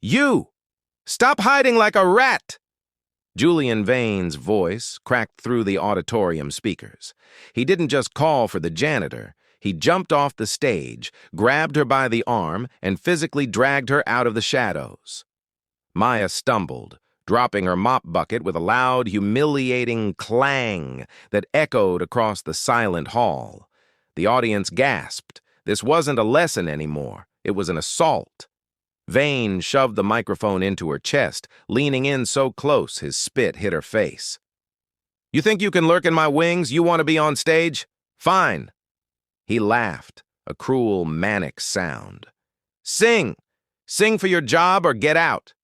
"You! Stop hiding like a rat!" Julian Vane's voice cracked through the auditorium speakers. He didn't just call for the janitor. He jumped off the stage, grabbed her by the arm, and physically dragged her out of the shadows. Maya stumbled, dropping her mop bucket with a loud, humiliating clang that echoed across the silent hall. The audience gasped. This wasn't a lesson anymore. It was an assault. Vane shoved the microphone into her chest, leaning in so close his spit hit her face. "You think you can lurk in my wings? You want to be on stage? Fine." He laughed, a cruel, manic sound. "Sing! Sing for your job or get out."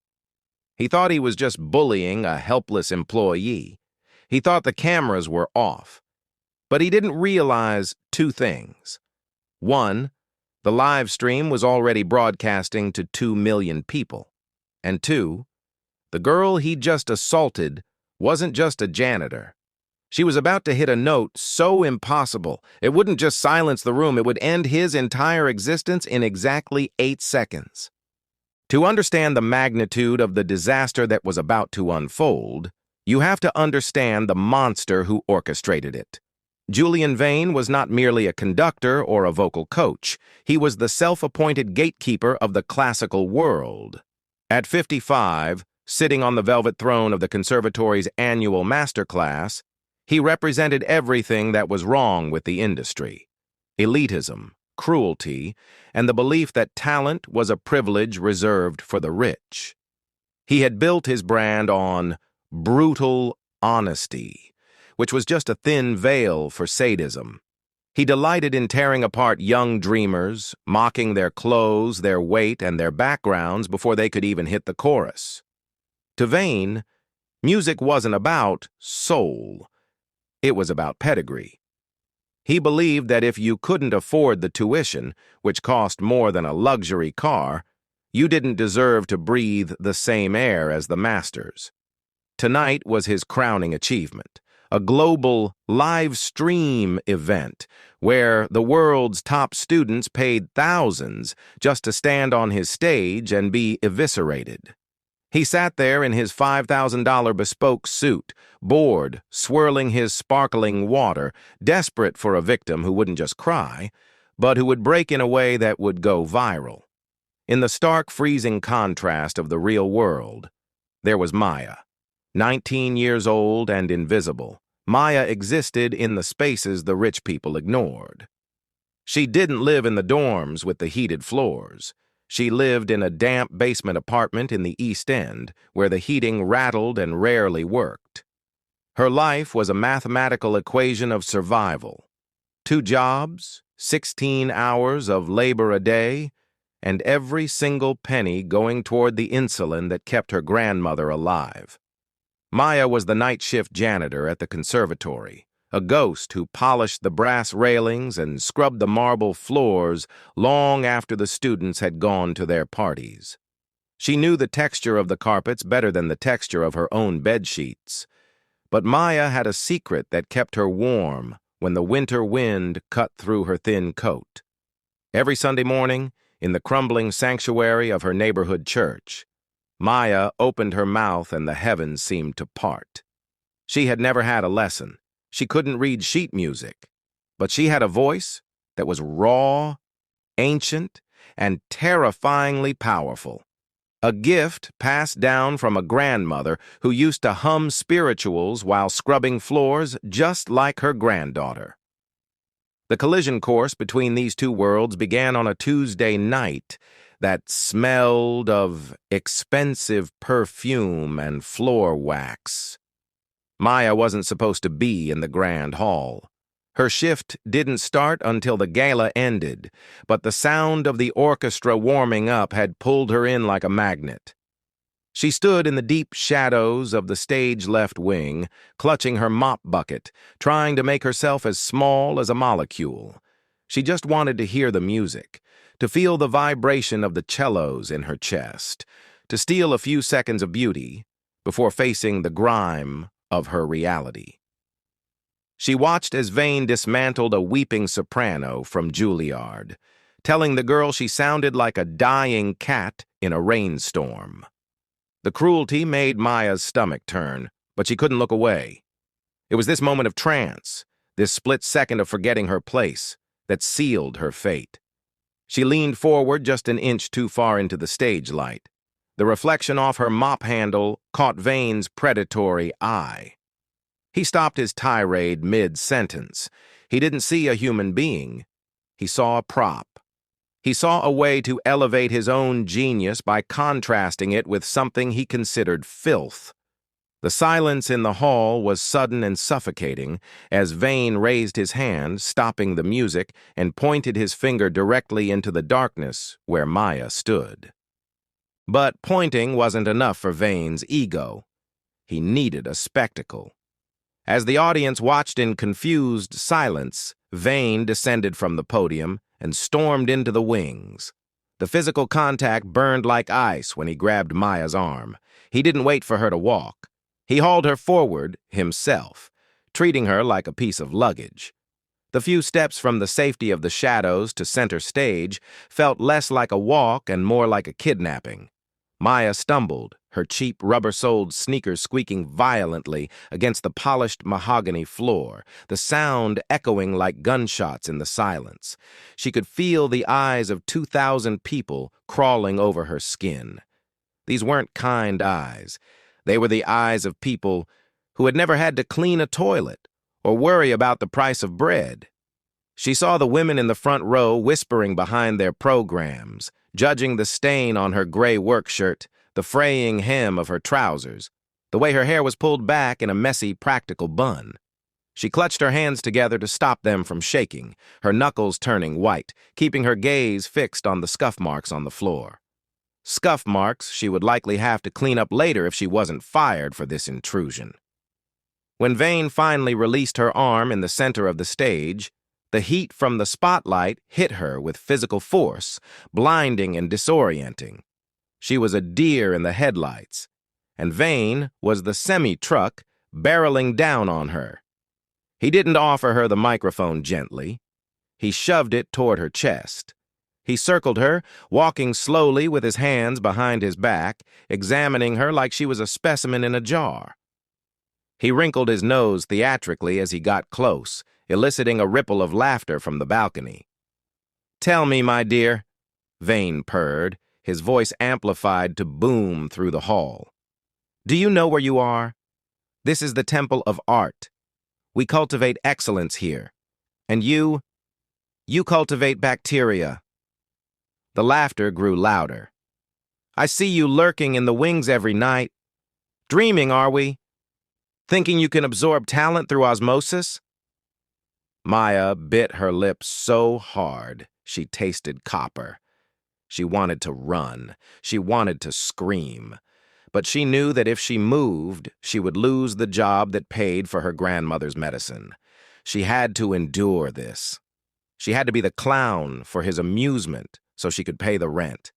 He thought he was just bullying a helpless employee. He thought the cameras were off. But he didn't realize two things. One, the live stream was already broadcasting to 2 million people. And two, the girl he'd just assaulted wasn't just a janitor. She was about to hit a note so impossible, it wouldn't just silence the room, it would end his entire existence in exactly 8 seconds. To understand the magnitude of the disaster that was about to unfold, you have to understand the monster who orchestrated it. Julian Vane was not merely a conductor or a vocal coach. He was the self-appointed gatekeeper of the classical world. At 55, sitting on the velvet throne of the conservatory's annual masterclass, he represented everything that was wrong with the industry: elitism, cruelty, and the belief that talent was a privilege reserved for the rich. He had built his brand on brutal honesty, which was just a thin veil for sadism. He delighted in tearing apart young dreamers, mocking their clothes, their weight, and their backgrounds before they could even hit the chorus. To Vane, music wasn't about soul. It was about pedigree. He believed that if you couldn't afford the tuition, which cost more than a luxury car, you didn't deserve to breathe the same air as the masters. Tonight was his crowning achievement. A global live stream event where the world's top students paid thousands just to stand on his stage and be eviscerated. He sat there in his $5,000 bespoke suit, bored, swirling his sparkling water, desperate for a victim who wouldn't just cry, but who would break in a way that would go viral. In the stark, freezing contrast of the real world, there was Maya. 19 years old and invisible, Maya existed in the spaces the rich people ignored. She didn't live in the dorms with the heated floors. She lived in a damp basement apartment in the East End, where the heating rattled and rarely worked. Her life was a mathematical equation of survival. 2 jobs, 16 hours of labor a day, and every single penny going toward the insulin that kept her grandmother alive. Maya was the night shift janitor at the conservatory, a ghost who polished the brass railings and scrubbed the marble floors long after the students had gone to their parties. She knew the texture of the carpets better than the texture of her own bedsheets. But Maya had a secret that kept her warm when the winter wind cut through her thin coat. Every Sunday morning, in the crumbling sanctuary of her neighborhood church, Maya opened her mouth and the heavens seemed to part. She had never had a lesson. She couldn't read sheet music, but she had a voice that was raw, ancient, and terrifyingly powerful. A gift passed down from a grandmother who used to hum spirituals while scrubbing floors just like her granddaughter. The collision course between these two worlds began on a Tuesday night that smelled of expensive perfume and floor wax. Maya wasn't supposed to be in the grand hall. Her shift didn't start until the gala ended, but the sound of the orchestra warming up had pulled her in like a magnet. She stood in the deep shadows of the stage left wing, clutching her mop bucket, trying to make herself as small as a molecule. She just wanted to hear the music, to feel the vibration of the cellos in her chest, to steal a few seconds of beauty before facing the grime of her reality. She watched as Vane dismantled a weeping soprano from Juilliard, telling the girl she sounded like a dying cat in a rainstorm. The cruelty made Maya's stomach turn, but she couldn't look away. It was this moment of trance, this split second of forgetting her place, that sealed her fate. She leaned forward just an inch too far into the stage light. The reflection off her mop handle caught Vane's predatory eye. He stopped his tirade mid-sentence. He didn't see a human being. He saw a prop. He saw a way to elevate his own genius by contrasting it with something he considered filth. The silence in the hall was sudden and suffocating as Vane raised his hand, stopping the music, and pointed his finger directly into the darkness where Maya stood. But pointing wasn't enough for Vane's ego. He needed a spectacle. As the audience watched in confused silence, Vane descended from the podium and stormed into the wings. The physical contact burned like ice when he grabbed Maya's arm. He didn't wait for her to walk. He hauled her forward himself, treating her like a piece of luggage. The few steps from the safety of the shadows to center stage felt less like a walk and more like a kidnapping. Maya stumbled, her cheap rubber-soled sneakers squeaking violently against the polished mahogany floor, the sound echoing like gunshots in the silence. She could feel the eyes of 2,000 people crawling over her skin. These weren't kind eyes. They were the eyes of people who had never had to clean a toilet or worry about the price of bread. She saw the women in the front row whispering behind their programs, judging the stain on her gray work shirt, the fraying hem of her trousers, the way her hair was pulled back in a messy, practical bun. She clutched her hands together to stop them from shaking, her knuckles turning white, keeping her gaze fixed on the scuff marks on the floor. Scuff marks she would likely have to clean up later if she wasn't fired for this intrusion. When Vane finally released her arm in the center of the stage, the heat from the spotlight hit her with physical force, blinding and disorienting. She was a deer in the headlights, and Vane was the semi-truck barreling down on her. He didn't offer her the microphone gently. He shoved it toward her chest. He circled her, walking slowly with his hands behind his back, examining her like she was a specimen in a jar. He wrinkled his nose theatrically as he got close, eliciting a ripple of laughter from the balcony. "Tell me, my dear," Vane purred, his voice amplified to boom through the hall. "Do you know where you are? This is the temple of art. We cultivate excellence here. And you cultivate bacteria." The laughter grew louder. "I see you lurking in the wings every night. Dreaming, are we? Thinking you can absorb talent through osmosis?" Maya bit her lips so hard she tasted copper. She wanted to run. She wanted to scream. But she knew that if she moved, she would lose the job that paid for her grandmother's medicine. She had to endure this. She had to be the clown for his amusement so she could pay the rent.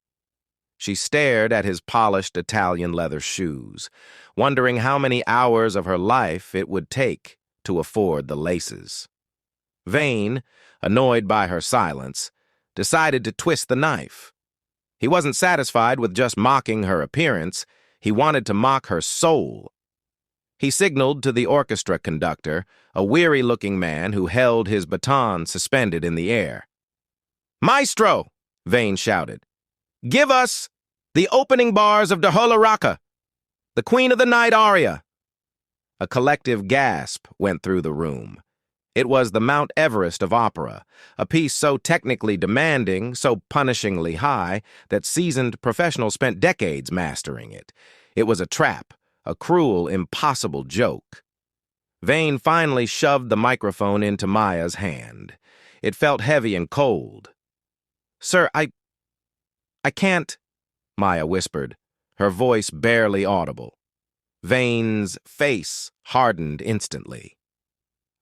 She stared at his polished Italian leather shoes, wondering how many hours of her life it would take to afford the laces. Vane, annoyed by her silence, decided to twist the knife. He wasn't satisfied with just mocking her appearance. He wanted to mock her soul. He signaled to the orchestra conductor, a weary-looking man who held his baton suspended in the air. "Maestro!" Vane shouted. "Give us the opening bars of Hola Rocca, the Queen of the Night aria." A collective gasp went through the room. It was the Mount Everest of opera, a piece so technically demanding, so punishingly high, that seasoned professionals spent decades mastering it. It was a trap, a cruel, impossible joke. Vane finally shoved the microphone into Maya's hand. It felt heavy and cold. "Sir, I can't," Maya whispered, her voice barely audible. Vane's face hardened instantly.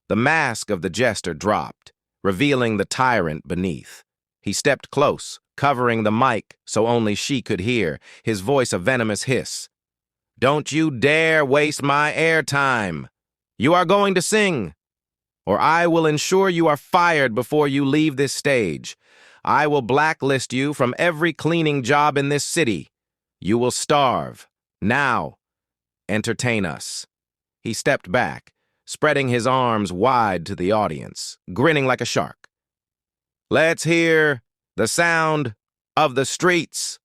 The mask of the jester dropped, revealing the tyrant beneath. He stepped close, covering the mic so only she could hear, his voice a venomous hiss. "Don't you dare waste my airtime. You are going to sing, or I will ensure you are fired before you leave this stage. I will blacklist you from every cleaning job in this city. You will starve. Now, entertain us." He stepped back, spreading his arms wide to the audience, grinning like a shark. "Let's hear the sound of the streets."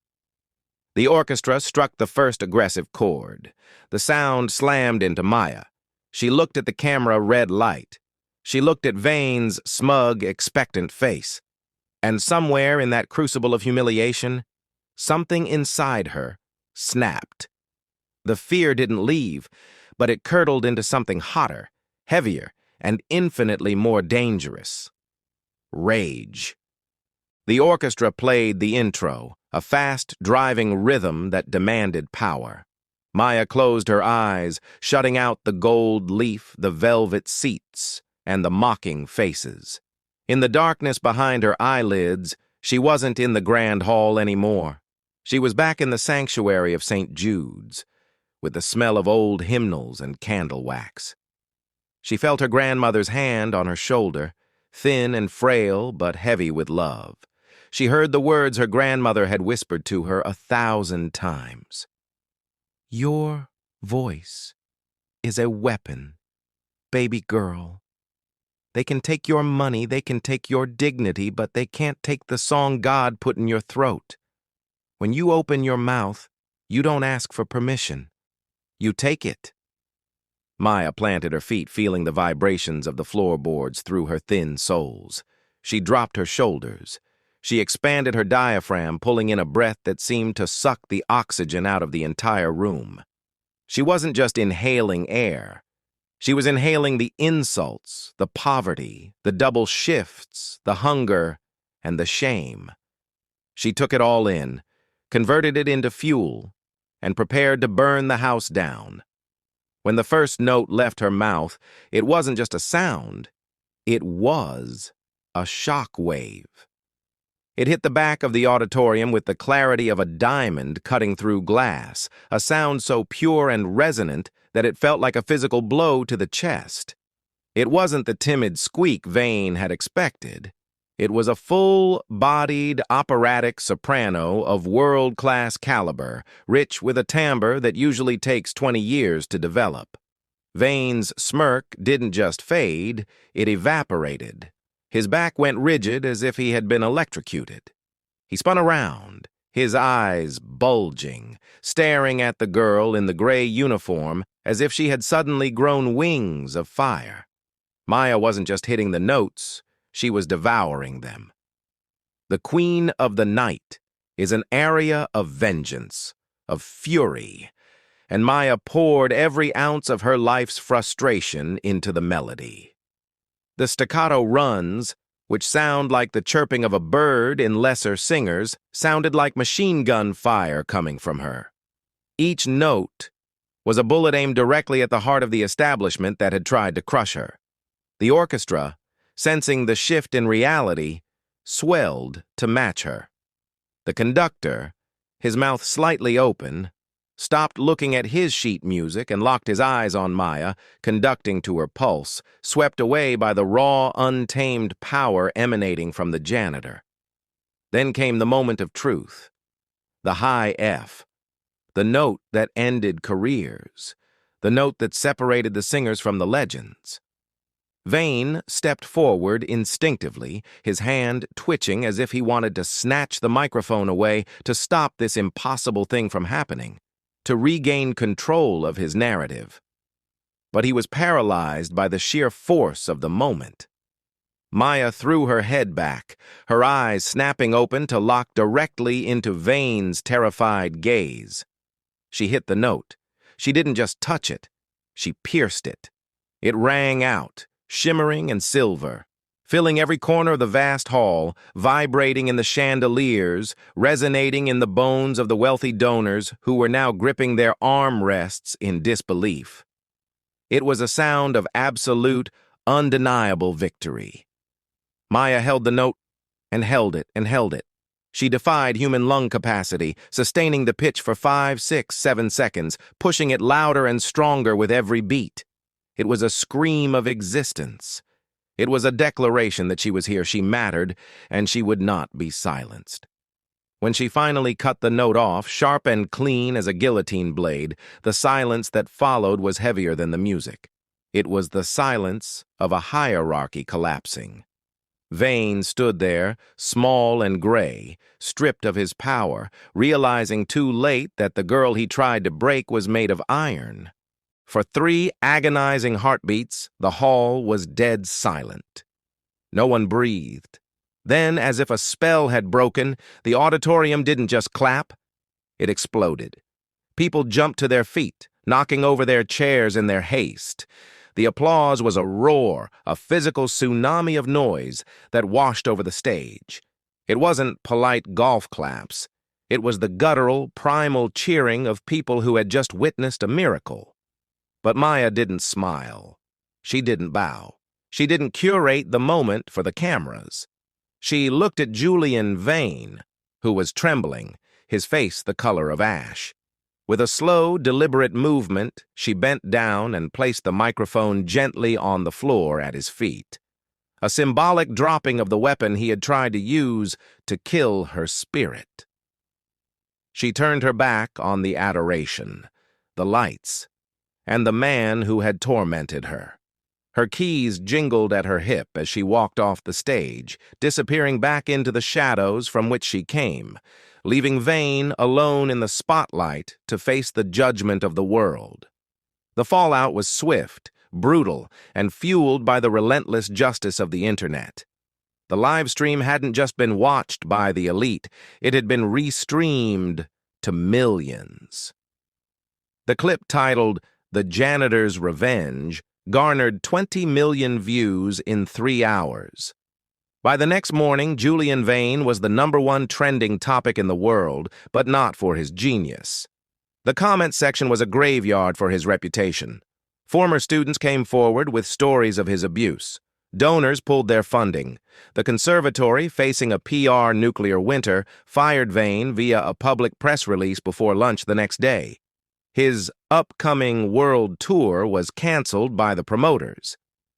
The orchestra struck the first aggressive chord. The sound slammed into Maya. She looked at the camera red light. She looked at Vane's smug, expectant face. And somewhere in that crucible of humiliation, something inside her snapped. The fear didn't leave, but it curdled into something hotter, heavier, and infinitely more dangerous. Rage. The orchestra played the intro, a fast, driving rhythm that demanded power. Maya closed her eyes, shutting out the gold leaf, the velvet seats, and the mocking faces. In the darkness behind her eyelids, she wasn't in the grand hall anymore. She was back in the sanctuary of St. Jude's, with the smell of old hymnals and candle wax. She felt her grandmother's hand on her shoulder, thin and frail but heavy with love. She heard the words her grandmother had whispered to her 1,000 times. "Your voice is a weapon, baby girl. They can take your money, they can take your dignity, but they can't take the song God put in your throat. When you open your mouth, you don't ask for permission. You take it." Maya planted her feet, feeling the vibrations of the floorboards through her thin soles. She dropped her shoulders. She expanded her diaphragm, pulling in a breath that seemed to suck the oxygen out of the entire room. She wasn't just inhaling air. She was inhaling the insults, the poverty, the double shifts, the hunger, and the shame. She took it all in, converted it into fuel, and prepared to burn the house down. When the first note left her mouth, it wasn't just a sound. It was a shock wave. It hit the back of the auditorium with the clarity of a diamond cutting through glass, a sound so pure and resonant that it felt like a physical blow to the chest. It wasn't the timid squeak Vane had expected. It was a full-bodied operatic soprano of world-class caliber, rich with a timbre that usually takes 20 years to develop. Vane's smirk didn't just fade, it evaporated. His back went rigid as if he had been electrocuted. He spun around, his eyes bulging, staring at the girl in the gray uniform as if she had suddenly grown wings of fire. Maya wasn't just hitting the notes, she was devouring them. The Queen of the Night is an aria of vengeance, of fury, and Maya poured every ounce of her life's frustration into the melody. The staccato runs, which sound like the chirping of a bird in lesser singers, sounded like machine gun fire coming from her. Each note was a bullet aimed directly at the heart of the establishment that had tried to crush her. The orchestra, sensing the shift in reality, swelled to match her. The conductor, his mouth slightly open, stopped looking at his sheet music and locked his eyes on Maya, conducting to her pulse, swept away by the raw, untamed power emanating from the janitor. Then came the moment of truth, the high F, the note that ended careers, the note that separated the singers from the legends. Vane stepped forward instinctively, his hand twitching as if he wanted to snatch the microphone away to stop this impossible thing from happening, to regain control of his narrative. But he was paralyzed by the sheer force of the moment. Maya threw her head back, her eyes snapping open to lock directly into Vane's terrified gaze. She hit the note. She didn't just touch it, she pierced it. It rang out, shimmering and silver, filling every corner of the vast hall, vibrating in the chandeliers, resonating in the bones of the wealthy donors who were now gripping their armrests in disbelief. It was a sound of absolute, undeniable victory. Maya held the note and held it and held it. She defied human lung capacity, sustaining the pitch for 5, 6, 7 seconds, pushing it louder and stronger with every beat. It was a scream of existence. It was a declaration that she was here, she mattered, and she would not be silenced. When she finally cut the note off, sharp and clean as a guillotine blade, the silence that followed was heavier than the music. It was the silence of a hierarchy collapsing. Vane stood there, small and gray, stripped of his power, realizing too late that the girl he tried to break was made of iron. For 3 agonizing heartbeats, the hall was dead silent. No one breathed. Then, as if a spell had broken, the auditorium didn't just clap, it exploded. People jumped to their feet, knocking over their chairs in their haste. The applause was a roar, a physical tsunami of noise that washed over the stage. It wasn't polite golf claps. It was the guttural, primal cheering of people who had just witnessed a miracle. But Maya didn't smile. She didn't bow. She didn't curate the moment for the cameras. She looked at Julian Vane, who was trembling, his face the color of ash. With a slow, deliberate movement, she bent down and placed the microphone gently on the floor at his feet. A symbolic dropping of the weapon he had tried to use to kill her spirit. She turned her back on the adoration, the lights, and the man who had tormented her. Her keys jingled at her hip as she walked off the stage, disappearing back into the shadows from which she came, leaving Vane alone in the spotlight to face the judgment of the world. The fallout was swift, brutal, and fueled by the relentless justice of the internet. The live stream hadn't just been watched by the elite, it had been restreamed to millions. The clip titled "The Janitor's Revenge" garnered 20 million views in 3 hours. By the next morning, Julian Vane was the #1 trending topic in the world, but not for his genius. The comment section was a graveyard for his reputation. Former students came forward with stories of his abuse. Donors pulled their funding. The conservatory, facing a PR nuclear winter, fired Vane via a public press release before lunch the next day. His upcoming world tour was canceled by the promoters.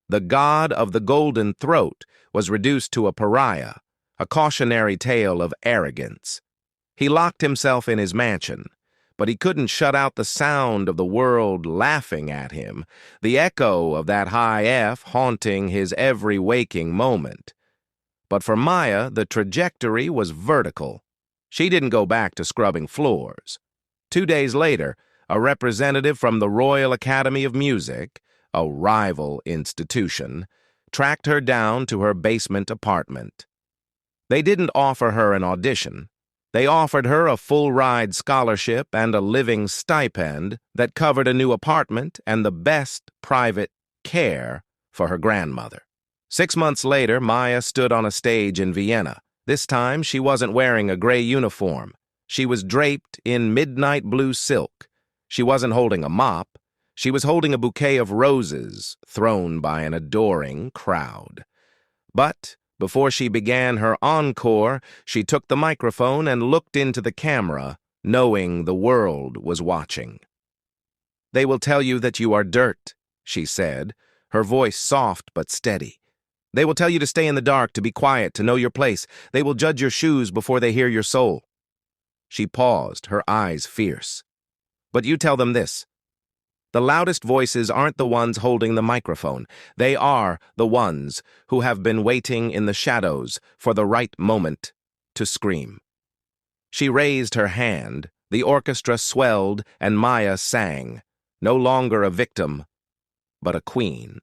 The god of the golden throat was reduced to a pariah, a cautionary tale of arrogance. He locked himself in his mansion, but he couldn't shut out the sound of the world laughing at him, the echo of that high F haunting his every waking moment. But for Maya, the trajectory was vertical. She didn't go back to scrubbing floors. 2 days later, a representative from the Royal Academy of Music, a rival institution, tracked her down to her basement apartment. They didn't offer her an audition. They offered her a full-ride scholarship and a living stipend that covered a new apartment and the best private care for her grandmother. 6 months later, Maya stood on a stage in Vienna. This time, she wasn't wearing a gray uniform. She was draped in midnight blue silk. She wasn't holding a mop. She was holding a bouquet of roses thrown by an adoring crowd. But before she began her encore, she took the microphone and looked into the camera, knowing the world was watching. "They will tell you that you are dirt," she said, her voice soft but steady. "They will tell you to stay in the dark, to be quiet, to know your place. They will judge your shoes before they hear your soul." She paused, her eyes fierce. "But you tell them this. The loudest voices aren't the ones holding the microphone. They are the ones who have been waiting in the shadows for the right moment to scream." She raised her hand, the orchestra swelled, and Maya sang, no longer a victim, but a queen.